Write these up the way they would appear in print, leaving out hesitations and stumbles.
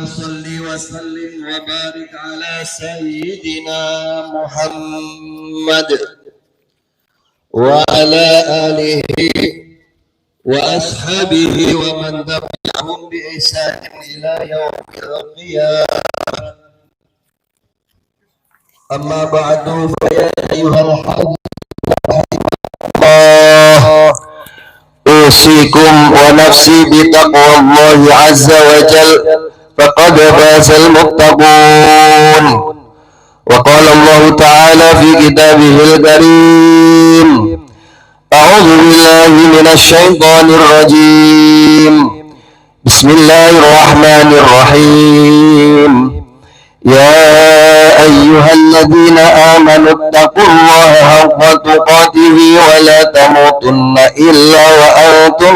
صل وسلم وبارك على سيدنا محمد وعلى آله وأصحابه ومن تبعهم بإحسان إلى يوم القيامة. أما بعد فيا أيها الحاج الله أوصيكم ونفسي بتقوى الله عز وجل فقد فاز المتقون. وقال الله تعالى في كتابه الكريم: أعوذ بالله من الشيطان الرجيم. بسم الله الرحمن الرحيم. يا أيها الذين آمنوا اتقوا الله حق تقاته ولا تموتن إلا وأنتم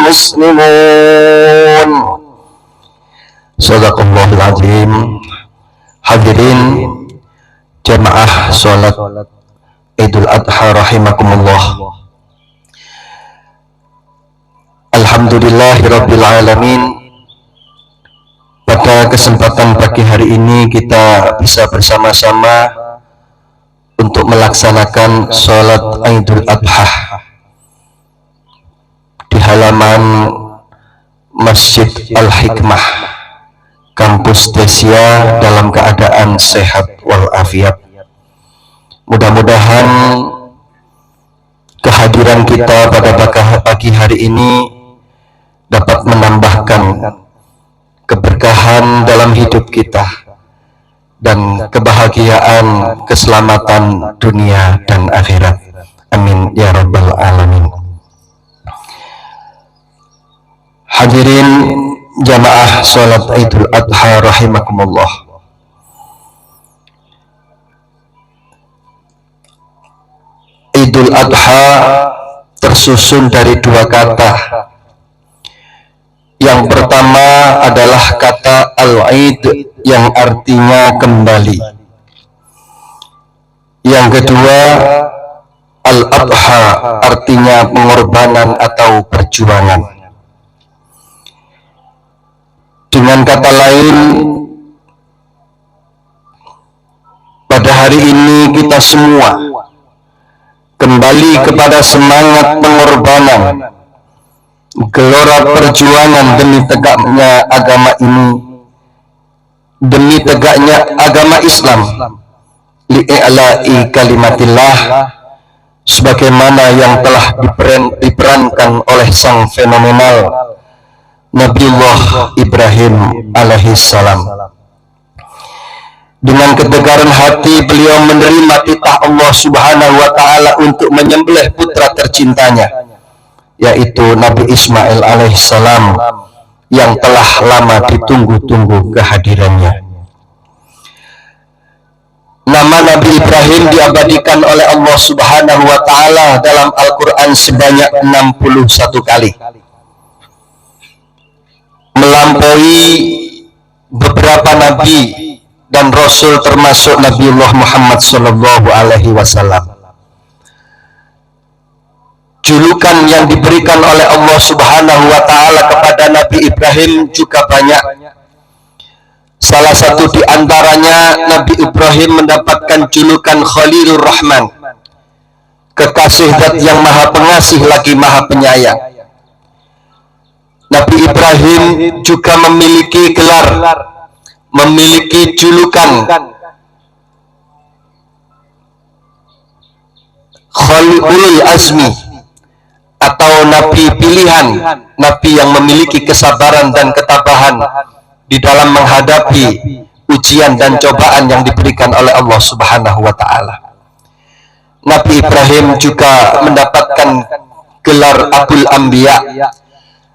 مسلمون. Shadaqallahul azim. Hadirin jamaah salat Idul Adha rahimakumullah. Alhamdulillahirabbil alamin. Pada kesempatan pagi hari ini kita bisa bersama-sama untuk melaksanakan sholat Idul Adha di halaman Masjid Al-Hikmah, Kampus Desia, dalam keadaan sehat walafiat. Mudah-mudahan kehadiran kita pada pagi hari ini dapat menambahkan keberkahan dalam hidup kita dan kebahagiaan, keselamatan dunia dan akhirat. Amin ya rabbal alamin. Hadirin jamaah salat Idul Adha rahimakumullah. Idul Adha tersusun dari dua kata. Yang pertama adalah kata al-id yang artinya kembali. Yang kedua al-adha artinya pengorbanan atau perjuangan. Dengan kata lain, pada hari ini kita semua kembali kepada semangat pengorbanan, gelora perjuangan demi tegaknya agama ini, demi tegaknya agama Islam, li'i'la'i kalimatillah, sebagaimana yang telah diperankan oleh sang fenomenal Nabiullah Ibrahim alaihissalam. Dengan ketegaran hati beliau menerima titah Allah subhanahu wa ta'ala untuk menyembelih putra tercintanya, yaitu Nabi Ismail alaihissalam, yang telah lama ditunggu-tunggu kehadirannya. Nama Nabi Ibrahim diabadikan oleh Allah subhanahu wa ta'ala dalam Al-Quran sebanyak 61 kali, melampaui beberapa nabi dan rasul termasuk Nabiullah Muhammad sallallahu alaihi wasallam. Julukan yang diberikan oleh Allah subhanahu wa ta'ala kepada Nabi Ibrahim juga banyak. Salah satu di antaranya, Nabi Ibrahim mendapatkan julukan Khalilur Rahman, kekasih zat yang maha pengasih lagi maha penyayang. Nabi Ibrahim juga memiliki gelar, memiliki julukan Khalilul Azmi, atau Nabi pilihan, Nabi yang memiliki kesabaran dan ketabahan di dalam menghadapi ujian dan cobaan yang diberikan oleh Allah subhanahu wa ta'ala. Nabi Ibrahim juga mendapatkan gelar Abul Anbiya,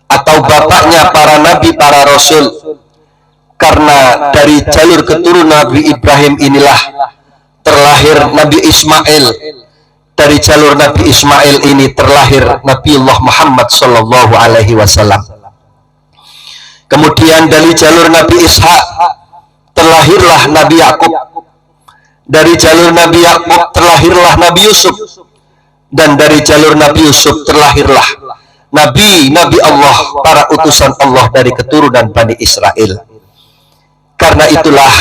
atau bapaknya para nabi, para rasul, karena dari jalur keturunan Nabi Ibrahim inilah terlahir Nabi Ismail. Dari jalur Nabi Ismail ini terlahir Nabiullah Muhammad sallallahu alaihi wasallam. Kemudian dari jalur Nabi Ishak terlahirlah Nabi Yakub. Dari jalur Nabi Yakub terlahirlah Nabi Yusuf. Dan dari jalur Nabi Yusuf terlahirlah nabi-nabi Allah, para utusan Allah dari keturunan Bani Israel. Karena itulah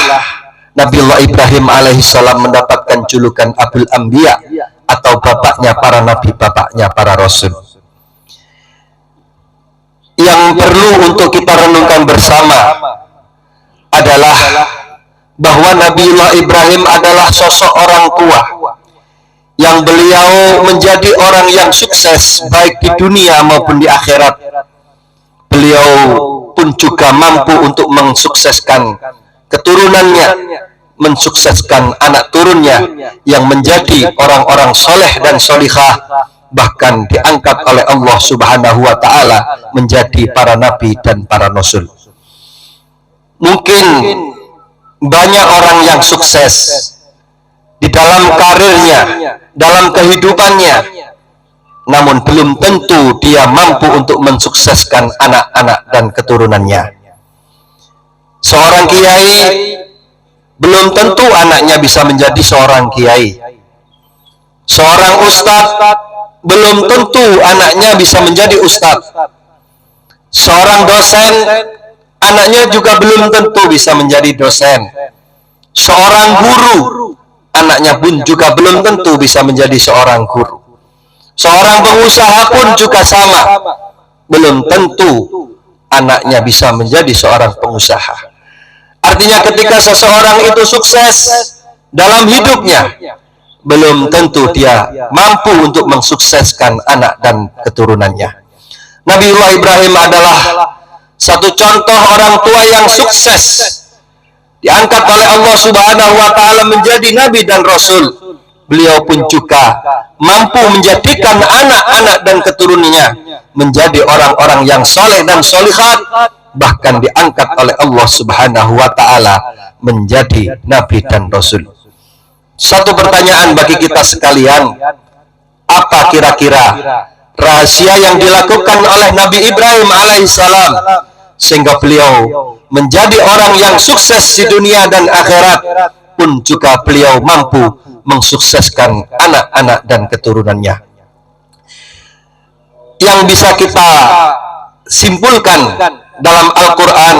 Nabiullah Ibrahim alaihissalam mendapatkan julukan Abul Anbiya, atau bapaknya para nabi, bapaknya para rasul. Yang perlu untuk kita renungkan bersama adalah bahwa Nabiullah Ibrahim adalah sosok orang tua yang beliau menjadi orang yang sukses baik di dunia maupun di akhirat. Beliau pun juga mampu untuk mensukseskan keturunannya, mensukseskan anak turunnya yang menjadi orang-orang soleh dan solihah, bahkan diangkat oleh Allah Subhanahu wa Ta'ala menjadi para nabi dan para rasul. Mungkin banyak orang yang sukses di dalam karirnya, dalam kehidupannya, namun belum tentu dia mampu untuk mensukseskan anak-anak dan keturunannya. Seorang kiai belum tentu anaknya bisa menjadi seorang kiai. Seorang ustadz belum tentu anaknya bisa menjadi ustadz. Seorang dosen, anaknya juga belum tentu bisa menjadi dosen. Seorang guru, anaknya pun juga belum tentu bisa menjadi seorang guru. Seorang pengusaha pun juga sama, belum tentu anaknya bisa menjadi seorang pengusaha. Artinya ketika seseorang itu sukses dalam hidupnya, belum tentu dia mampu untuk mensukseskan anak dan keturunannya. Nabiullah Ibrahim adalah satu contoh orang tua yang sukses, diangkat oleh Allah Subhanahu wa Ta'ala menjadi nabi dan rasul. Beliau pun juga mampu menjadikan anak-anak dan keturunannya menjadi orang-orang yang soleh dan solihat, bahkan diangkat oleh Allah Subhanahu wa Ta'ala menjadi nabi dan rasul. Satu pertanyaan bagi kita sekalian, apa kira-kira rahasia yang dilakukan oleh Nabi Ibrahim alaihissalam sehingga beliau menjadi orang yang sukses di dunia dan akhirat, pun juga beliau mampu mensukseskan anak-anak dan keturunannya? Yang bisa kita simpulkan dalam Al-Quran,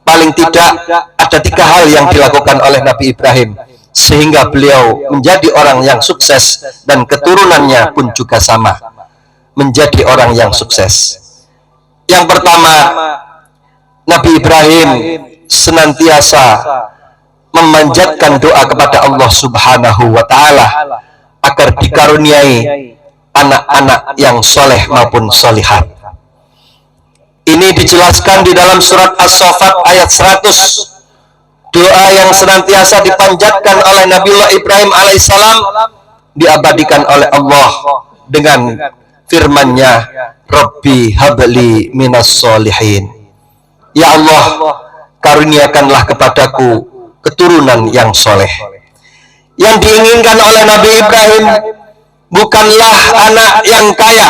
paling tidak ada 3 hal yang dilakukan oleh Nabi Ibrahim sehingga beliau menjadi orang yang sukses dan keturunannya pun juga sama, menjadi orang yang sukses. Yang pertama, Nabi Ibrahim senantiasa memanjatkan doa kepada Allah Subhanahu wa Ta'ala agar dikaruniai anak-anak yang soleh maupun solihat. Ini dijelaskan di dalam surat As-Saffat ayat 100. Doa yang senantiasa dipanjatkan oleh Nabiullah Ibrahim alaihissalam diabadikan oleh Allah dengan firman-Nya, Rabbi habli minas solihin. Ya Allah, karuniakanlah kepadaku keturunan yang soleh. Yang diinginkan oleh Nabi Ibrahim bukanlah anak yang kaya,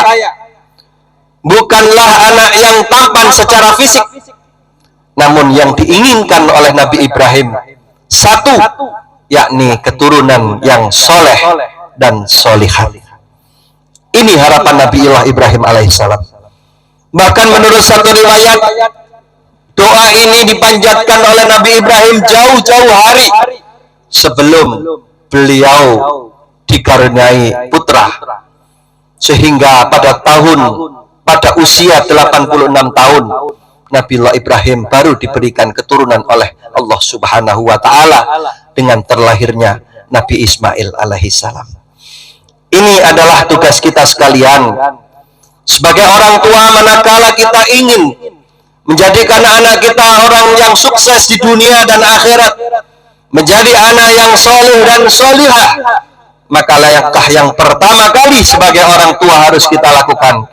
bukanlah anak yang tampan secara fisik, namun yang diinginkan oleh Nabi Ibrahim satu, yakni keturunan yang soleh dan solihat. Ini harapan Nabiullah Ibrahim alaihissalam. Bahkan menurut satu riwayat, doa ini dipanjatkan oleh Nabi Ibrahim jauh-jauh hari sebelum beliau dikaruniai putra, sehingga pada usia 86 tahun Nabiullah Ibrahim baru diberikan keturunan oleh Allah Subhanahu wa Ta'ala dengan terlahirnya Nabi Ismail alaihissalam. Ini adalah tugas kita sekalian sebagai orang tua, manakala kita ingin menjadikan anak kita orang yang sukses di dunia dan akhirat, menjadi anak yang soleh dan solihah, maka langkah yang pertama kali sebagai orang tua harus kita lakukan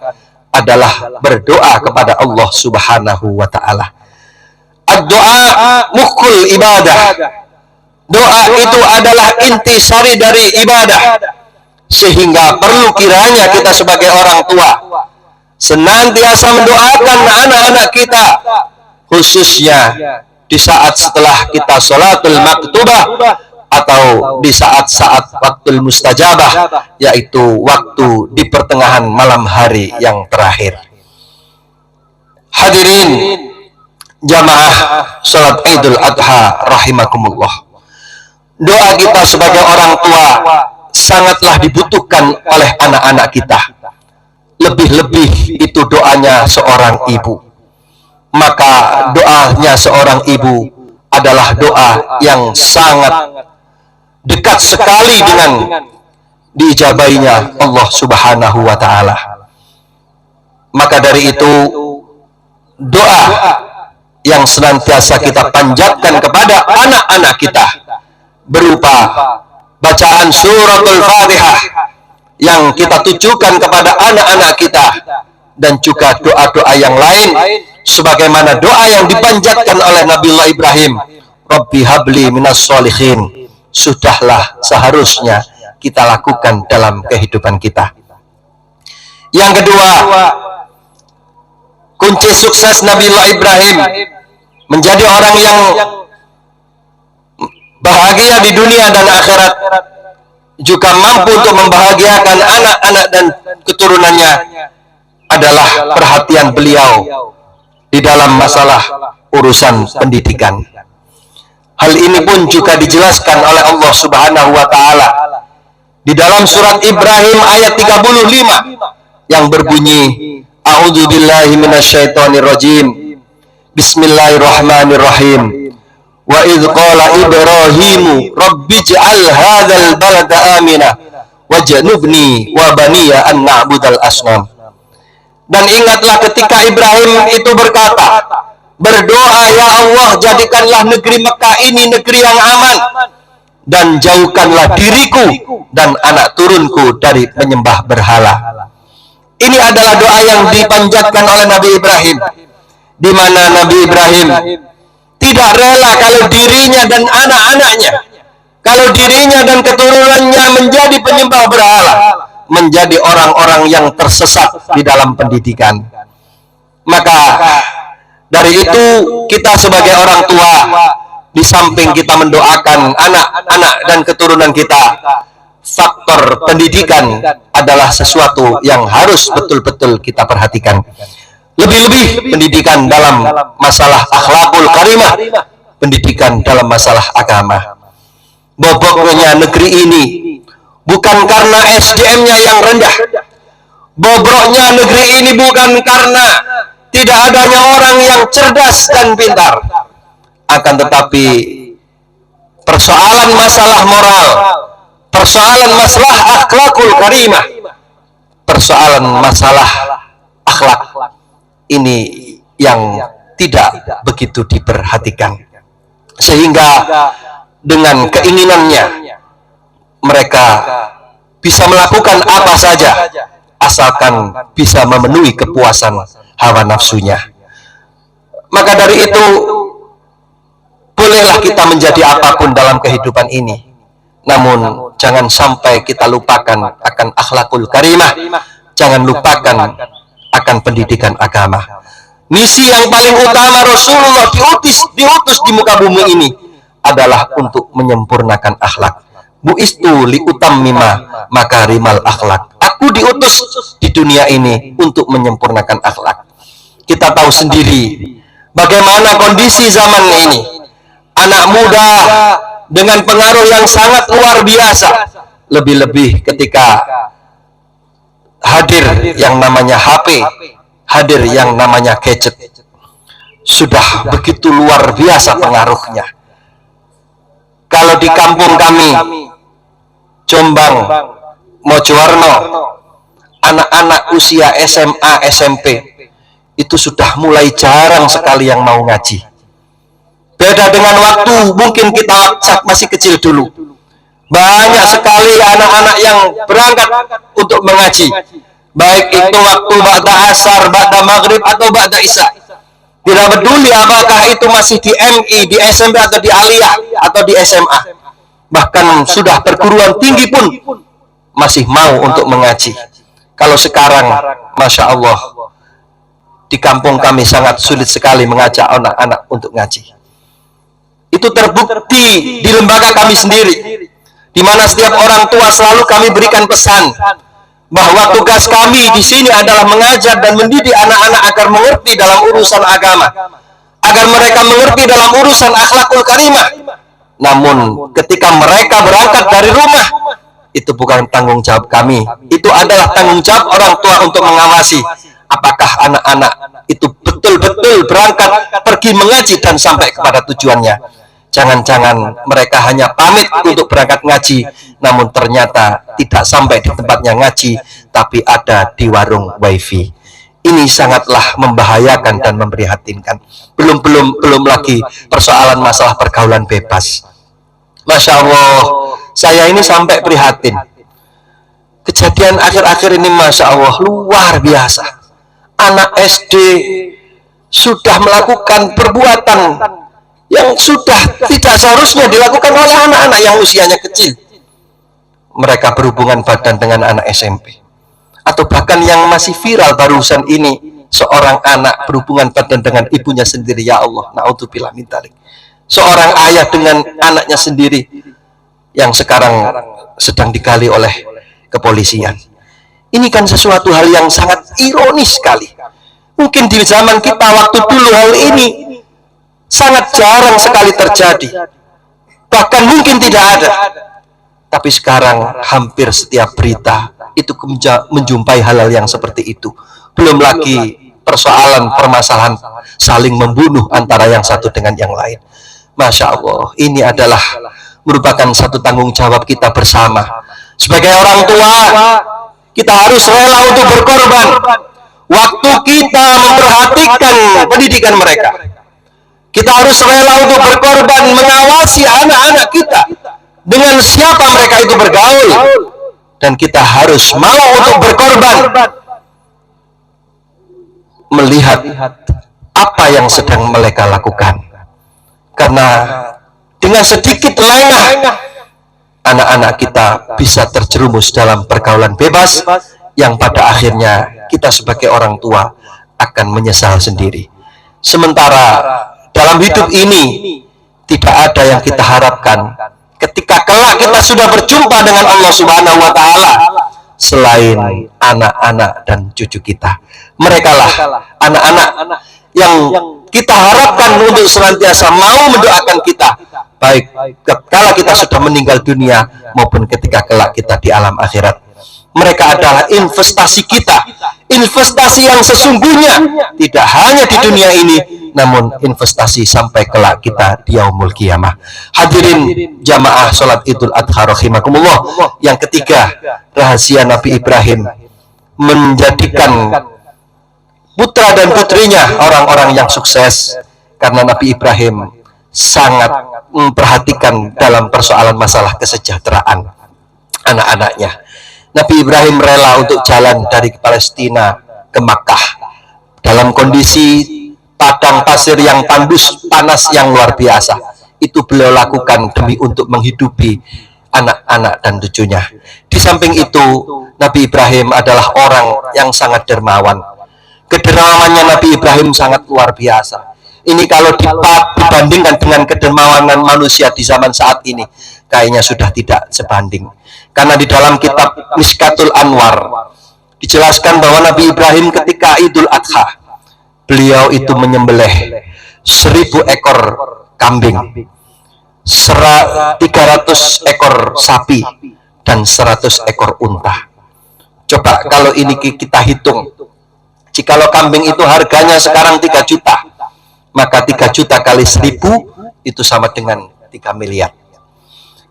adalah berdoa kepada Allah Subhanahu wa Ta'ala. Ad-doa mukhul ibadah. Doa itu adalah intisari dari ibadah, sehingga perlu kiranya kita sebagai orang tua senantiasa mendoakan anak-anak kita, khususnya di saat setelah kita sholatul maktubah atau di saat-saat waktu mustajabah, yaitu waktu di pertengahan malam hari yang terakhir. Hadirin, jamaah salat Idul Adha rahimakumullah. Doa kita sebagai orang tua sangatlah dibutuhkan oleh anak-anak kita. Lebih-lebih itu doanya seorang ibu. Maka doanya seorang ibu adalah doa yang sangat dekat sekali dengan diijabainya Allah Subhanahu wa ta'ala. Maka dari itu, doa yang senantiasa kita panjatkan kepada anak-anak kita berupa bacaan suratul Fatihah yang kita tujukan kepada anak-anak kita, dan juga doa-doa yang lain sebagaimana doa yang dipanjatkan oleh Nabiullah Ibrahim, Rabbi habli minas sholihin. Sudahlah seharusnya kita lakukan dalam kehidupan kita. Yang kedua, kunci sukses Nabiullah Ibrahim menjadi orang yang bahagia di dunia dan akhirat, juga mampu untuk membahagiakan anak-anak dan keturunannya, adalah perhatian beliau di dalam masalah urusan pendidikan. Hal ini pun juga dijelaskan oleh Allah Subhanahu wa ta'ala di dalam surat Ibrahim ayat 35 yang berbunyi, A'udzubillahi minasyaitonirrajim, Bismillahirrahmanirrahim. Wa idh qala Ibrahimu Rabbij'al hadzal balada amina wajnubni wa baniya an na'budal asnam. Dan ingatlah ketika Ibrahim itu berkata, berdoa, ya Allah, jadikanlah negeri Mekah ini negeri yang aman, dan jauhkanlah diriku dan anak turunku dari menyembah berhala. Ini adalah doa yang dipanjatkan oleh Nabi Ibrahim, di mana Nabi Ibrahim tidak rela kalau dirinya dan anak-anaknya, kalau dirinya dan keturunannya menjadi penyembah berhala, menjadi orang-orang yang tersesat di dalam pendidikan. Maka dari itu, kita sebagai orang tua, di samping kita mendoakan anak-anak dan keturunan kita, faktor pendidikan adalah sesuatu yang harus betul-betul kita perhatikan. Lebih-lebih pendidikan dalam masalah akhlakul karimah, pendidikan dalam masalah agama. Boboknya negeri ini bukan karena SDM-nya yang rendah, bobroknya negeri ini bukan karena tidak adanya orang yang cerdas dan pintar, akan tetapi persoalan masalah moral, persoalan masalah akhlakul karimah, persoalan masalah akhlak ini yang tidak begitu diperhatikan, sehingga dengan keinginannya mereka bisa melakukan apa saja asalkan bisa memenuhi kepuasan hawa nafsunya. Maka dari itu, bolehlah kita menjadi apapun dalam kehidupan ini, namun jangan sampai kita lupakan akan akhlakul karimah, jangan lupakan akan pendidikan agama. Misi yang paling utama Rasulullah diutus di muka bumi ini adalah untuk menyempurnakan akhlak. Bu'istu liutammima makarimal akhlak. Aku diutus di dunia ini untuk menyempurnakan akhlak. Kita tahu sendiri bagaimana kondisi zaman ini. Anak muda dengan pengaruh yang sangat luar biasa, lebih-lebih ketika hadir yang namanya HP, hadir yang namanya gadget, sudah begitu luar biasa pengaruhnya. Kalau di kampung kami, Jombang, Mojowarno, anak-anak usia SMA, SMP, itu sudah mulai jarang sekali yang mau ngaji. Beda dengan waktu mungkin kita masih kecil dulu. Banyak sekali anak-anak yang berangkat untuk mengaji, baik itu waktu ba'da asar, ba'da maghrib, atau ba'da isya. Tidak peduli apakah itu masih di MI, di SMP, atau di aliyah, atau di SMA. Bahkan sudah perguruan tinggi pun masih mau untuk mengaji. Kalau sekarang, Masya Allah, di kampung kami sangat sulit sekali mengajak anak-anak untuk ngaji. Itu terbukti di lembaga kami sendiri, di mana setiap orang tua selalu kami berikan pesan bahwa tugas kami di sini adalah mengajar dan mendidik anak-anak agar mengerti dalam urusan agama, agar mereka mengerti dalam urusan akhlakul karimah. Namun ketika mereka berangkat dari rumah, itu bukan tanggung jawab kami, itu adalah tanggung jawab orang tua untuk mengawasi apakah anak-anak itu betul-betul berangkat pergi mengaji dan sampai kepada tujuannya. Jangan-jangan mereka hanya pamit untuk berangkat ngaji, namun ternyata tidak sampai di tempatnya ngaji, tapi ada di warung wifi. Ini sangatlah membahayakan dan memprihatinkan. Belum lagi persoalan masalah pergaulan bebas. Masya Allah, saya ini sampai prihatin. Kejadian akhir-akhir ini Masya Allah luar biasa. Anak SD sudah melakukan perbuatan yang sudah tidak seharusnya dilakukan oleh anak-anak yang usianya kecil. Mereka berhubungan badan dengan anak SMP. Atau bahkan yang masih viral barusan ini, seorang anak berhubungan badan dengan ibunya sendiri. Ya Allah, na'udzubillah min dzalik. Seorang ayah dengan anaknya sendiri yang sekarang sedang digali oleh kepolisian. Ini kan sesuatu hal yang sangat ironis sekali. Mungkin di zaman kita waktu dulu hal ini sangat jarang sekali terjadi, bahkan mungkin tidak ada. Tapi sekarang hampir setiap berita itu menjumpai hal-hal yang seperti itu. Belum lagi persoalan permasalahan saling membunuh antara yang satu dengan yang lain. Masya Allah, ini adalah merupakan satu tanggung jawab kita bersama. Sebagai orang tua, kita harus rela untuk berkorban. Waktu kita memperhatikan pendidikan mereka, kita harus rela untuk berkorban mengawasi anak-anak kita dengan siapa mereka itu bergaul, dan kita harus mau untuk berkorban melihat apa yang sedang mereka lakukan. Karena dengan sedikit lengah, anak-anak kita bisa terjerumus dalam pergaulan bebas yang pada akhirnya kita sebagai orang tua akan menyesal sendiri. Sementara dalam hidup ini tidak ada yang kita harapkan ketika kelak kita sudah berjumpa dengan Allah Subhanahu wa Ta'ala selain anak-anak dan cucu kita. Merekalah anak-anak yang kita harapkan untuk senantiasa mau mendoakan kita, baik kala kita sudah meninggal dunia maupun ketika kelak kita di alam akhirat. Mereka adalah investasi kita, investasi yang sesungguhnya tidak hanya di dunia ini, namun investasi sampai kelak kita di yaumul qiyamah. Hadirin jamaah salat Idul Adha rahimakumullah. Yang ketiga, rahasia Nabi Ibrahim menjadikan putra dan putrinya orang-orang yang sukses, karena Nabi Ibrahim sangat memperhatikan dalam persoalan masalah kesejahteraan anak-anaknya. Nabi Ibrahim rela untuk jalan dari Palestina ke Makkah dalam kondisi padang pasir yang tandus, panas yang luar biasa. Itu beliau lakukan demi untuk menghidupi anak-anak dan cucunya. Di samping itu, Nabi Ibrahim adalah orang yang sangat dermawan. Kedermawannya Nabi Ibrahim sangat luar biasa. Ini kalau dibandingkan dengan kedermawanan manusia di zaman saat ini, kayaknya sudah tidak sebanding. Karena di dalam kitab Miskatul Anwar dijelaskan bahwa Nabi Ibrahim ketika Idul Adha, beliau itu menyembelih 1000 ekor kambing, 300 ekor sapi, dan 100 ekor unta. Coba kalau ini kita hitung, jikalau kambing itu harganya sekarang 3 juta, maka 3 juta kali 1000 itu sama dengan 3 miliar.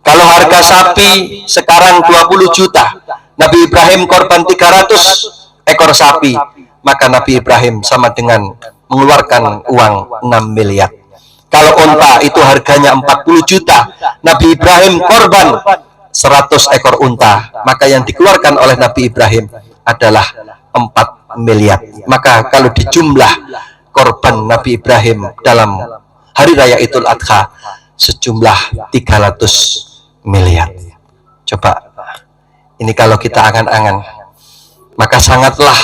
Kalau harga sapi sekarang 20 juta, Nabi Ibrahim korban 300 ekor sapi, maka Nabi Ibrahim sama dengan mengeluarkan uang 6 miliar. Kalau unta itu harganya 40 juta, Nabi Ibrahim korban 100 ekor unta, maka yang dikeluarkan oleh Nabi Ibrahim adalah 4 miliar. Maka kalau dijumlah korban Nabi Ibrahim dalam hari raya Idul Adha sejumlah 300 miliar. Coba ini kalau kita angan-angan, maka sangatlah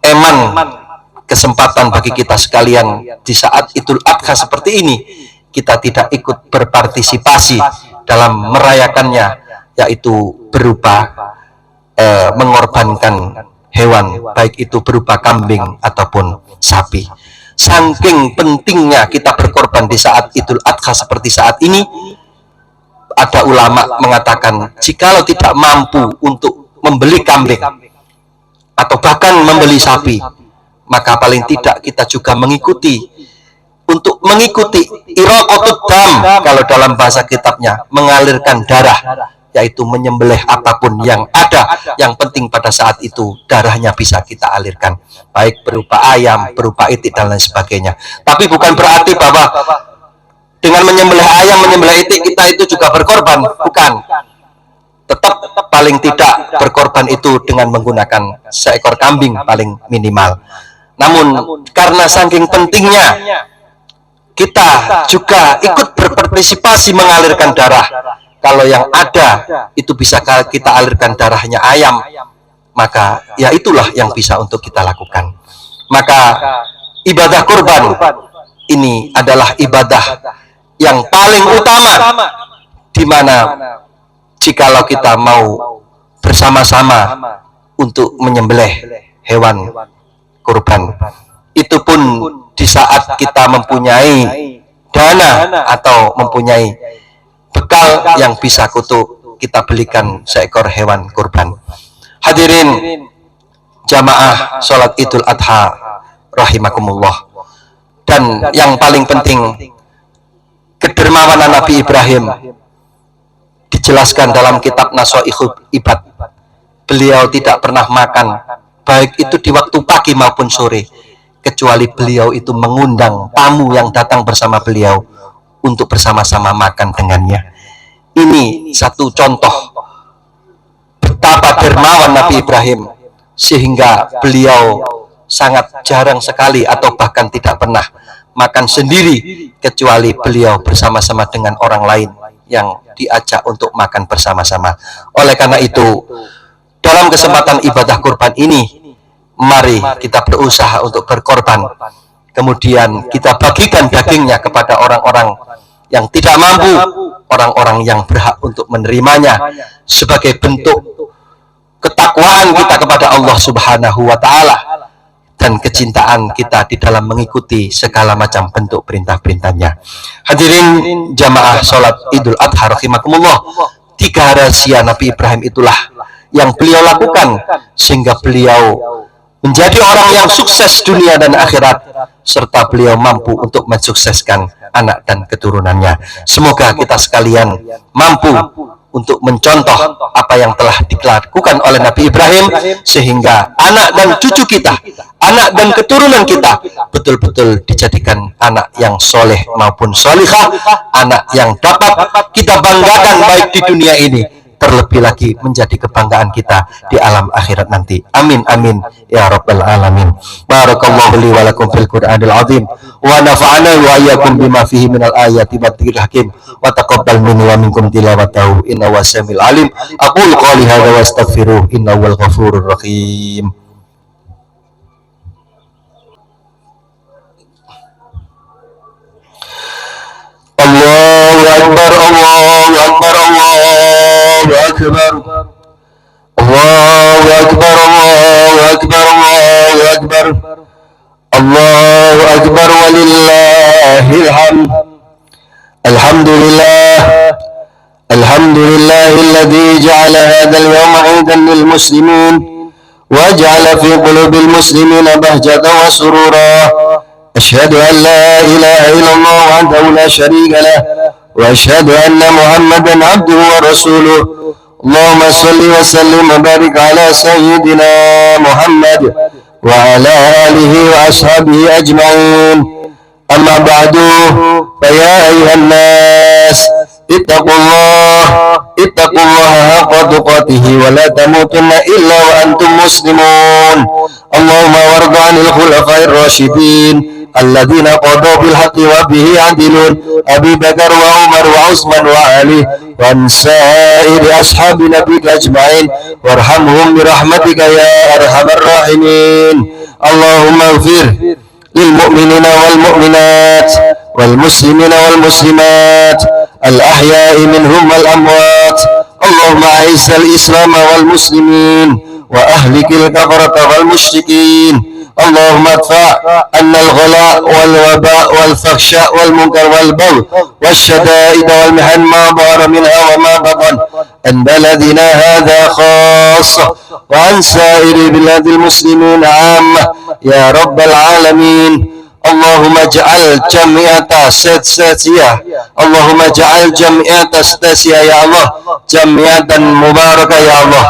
eman kesempatan bagi kita sekalian di saat Idul Adha seperti ini, kita tidak ikut berpartisipasi dalam merayakannya, yaitu berupa mengorbankan hewan, baik itu berupa kambing ataupun sapi. saking pentingnya kita berkorban di saat Idul Adha seperti saat ini, ada ulama mengatakan jikalau tidak mampu untuk membeli kambing atau bahkan membeli sapi, maka paling tidak kita juga mengikuti iraqatud dam, kalau dalam bahasa kitabnya mengalirkan darah, yaitu menyembelih apapun yang ada, yang penting pada saat itu darahnya bisa kita alirkan, baik berupa ayam, berupa itik dan lain sebagainya. Tapi bukan berarti bahwa dengan menyembelih ayam, menyembelih itik kita itu juga berkorban, bukan. Tetap paling tidak berkorban itu dengan menggunakan seekor kambing paling minimal. Namun karena saking pentingnya, kita juga ikut berpartisipasi mengalirkan darah. Kalau yang ada itu bisa kita alirkan darahnya ayam, maka ya itulah yang bisa untuk kita lakukan. Maka ibadah kurban ini adalah ibadah yang paling utama, di mana jikalau kita mau bersama-sama untuk menyembelih hewan kurban, itu pun di saat kita mempunyai dana atau mempunyai bekal yang bisa kita belikan seekor hewan kurban. Hadirin jamaah sholat Idul Adha rahimakumullah. Dan yang paling penting, kedermawanan Nabi Ibrahim dijelaskan dalam kitab Nasoihul Ibad. Beliau tidak pernah makan, baik itu di waktu pagi maupun sore, kecuali beliau itu mengundang tamu yang datang bersama beliau untuk bersama-sama makan dengannya. Ini satu contoh betapa dermawan Nabi Ibrahim, sehingga beliau sangat jarang sekali atau bahkan tidak pernah makan sendiri, kecuali beliau bersama-sama dengan orang lain yang diajak untuk makan bersama-sama. Oleh karena itu, dalam kesempatan ibadah kurban ini, mari kita berusaha untuk berkorban, kemudian kita bagikan dagingnya kepada orang-orang yang tidak mampu, orang-orang yang berhak untuk menerimanya, sebagai bentuk ketakwaan kita kepada Allah Subhanahu wa Ta'ala dan kecintaan kita di dalam mengikuti segala macam bentuk perintah-perintahnya. Hadirin jamaah sholat Idul Adha rahimakumullah, 3 rahasia Nabi Ibrahim itulah yang beliau lakukan sehingga beliau menjadi orang yang sukses dunia dan akhirat, serta beliau mampu untuk mensukseskan anak dan keturunannya. Semoga kita sekalian mampu untuk mencontoh apa yang telah dilakukan oleh Nabi Ibrahim, sehingga anak dan cucu kita, anak dan keturunan kita betul-betul dijadikan anak yang soleh maupun solihah, anak yang dapat kita banggakan baik di dunia ini, terlebih lagi menjadi kebanggaan kita di alam akhirat nanti. Amin amin ya rabbal alamin. Barakallahu li wa lakum fil Qur'anil azim wa nafa'ana wa iyyakum bima fihi minal ayati wa dzikril hakim wa taqabbal minni wa minkum tilawatahu innahu was-sami'ul alim. Aqulu qouli hadza wa astaghfiruh innahu wal ghafurur rahim. Allahu akbar, Allahu akbar, Allahu akbar, Allahu akbar, Allahu akbar, Allahu akbar, Allahu akbar walillahil hamd. Alhamdulillah, alhamdulillahilladzi ja'ala hadzal yawma 'idan lil muslimin wa ja'ala fi qulubil muslimina bahjatan wa surura. أشهد أن لا إله إلا الله وحده لا شريك له وأشهد أن محمدا عبده ورسوله. اللهم صل وسلم وبارك على سيدنا محمد وعلى آله وأصحابه أجمعين. أما بعد، فيا أيها الناس اتقوا الله حق تقاته ولا تموتن إلا وأنتم مسلمون. اللهم وارض عن الخلفاء الراشدين الذين قضوا بالحق وبه يعدلون، أبي بكر وعمر وعثمان وعلي وعن سائر أصحاب نبيك أجمعين، وارحمهم برحمتك يا أرحم الراحمين. اللهم اغفر للمؤمنين والمؤمنات والمسلمين والمسلمات الأحياء منهم والأموات. اللهم أعز الإسلام والمسلمين وأهلك الكفرة والمشركين، اللهم ادفع عنا الغلاء والوباء والفحشاء والمنكر والبغي والشدائد والمحن ما ظهر منها وما بطن عن بلدنا هذا خاصة وعن سائر بلاد المسلمين عامة يا رب العالمين. اللهم اجعل جمعية ستاسية اللهم اجعل جمعية ستاسية يا الله جمعية مباركة يا الله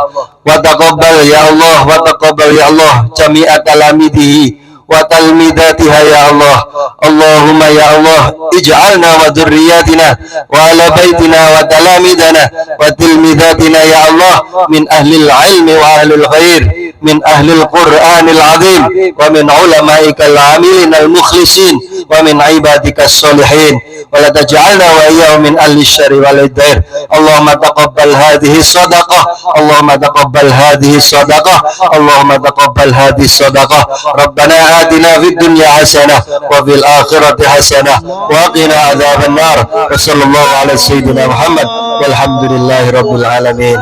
وتقبل يا الله وتقبل يا الله جميع تلاميذه وتلميذاتها يا الله. اللهم يا الله اجعلنا وذرياتنا وآل بيتنا وتلاميذنا وتلميذاتنا يا الله من أهل العلم وأهل الخير من أهل القرآن العظيم ومن علمائك العاملين المخلصين ومن عبادك الصالحين ولا تجعلنا وإياهم من أهل الشر والإدبار. اللهم تقبل هذه الصدقة اللهم تقبل هذه الصدقة اللهم تقبل هذه الصدقة. ربنا آتنا في الدنيا حسنة وفي الآخرة حسنة وقنا عذاب النار. وصلى الله على سيدنا محمد والحمد لله رب العالمين.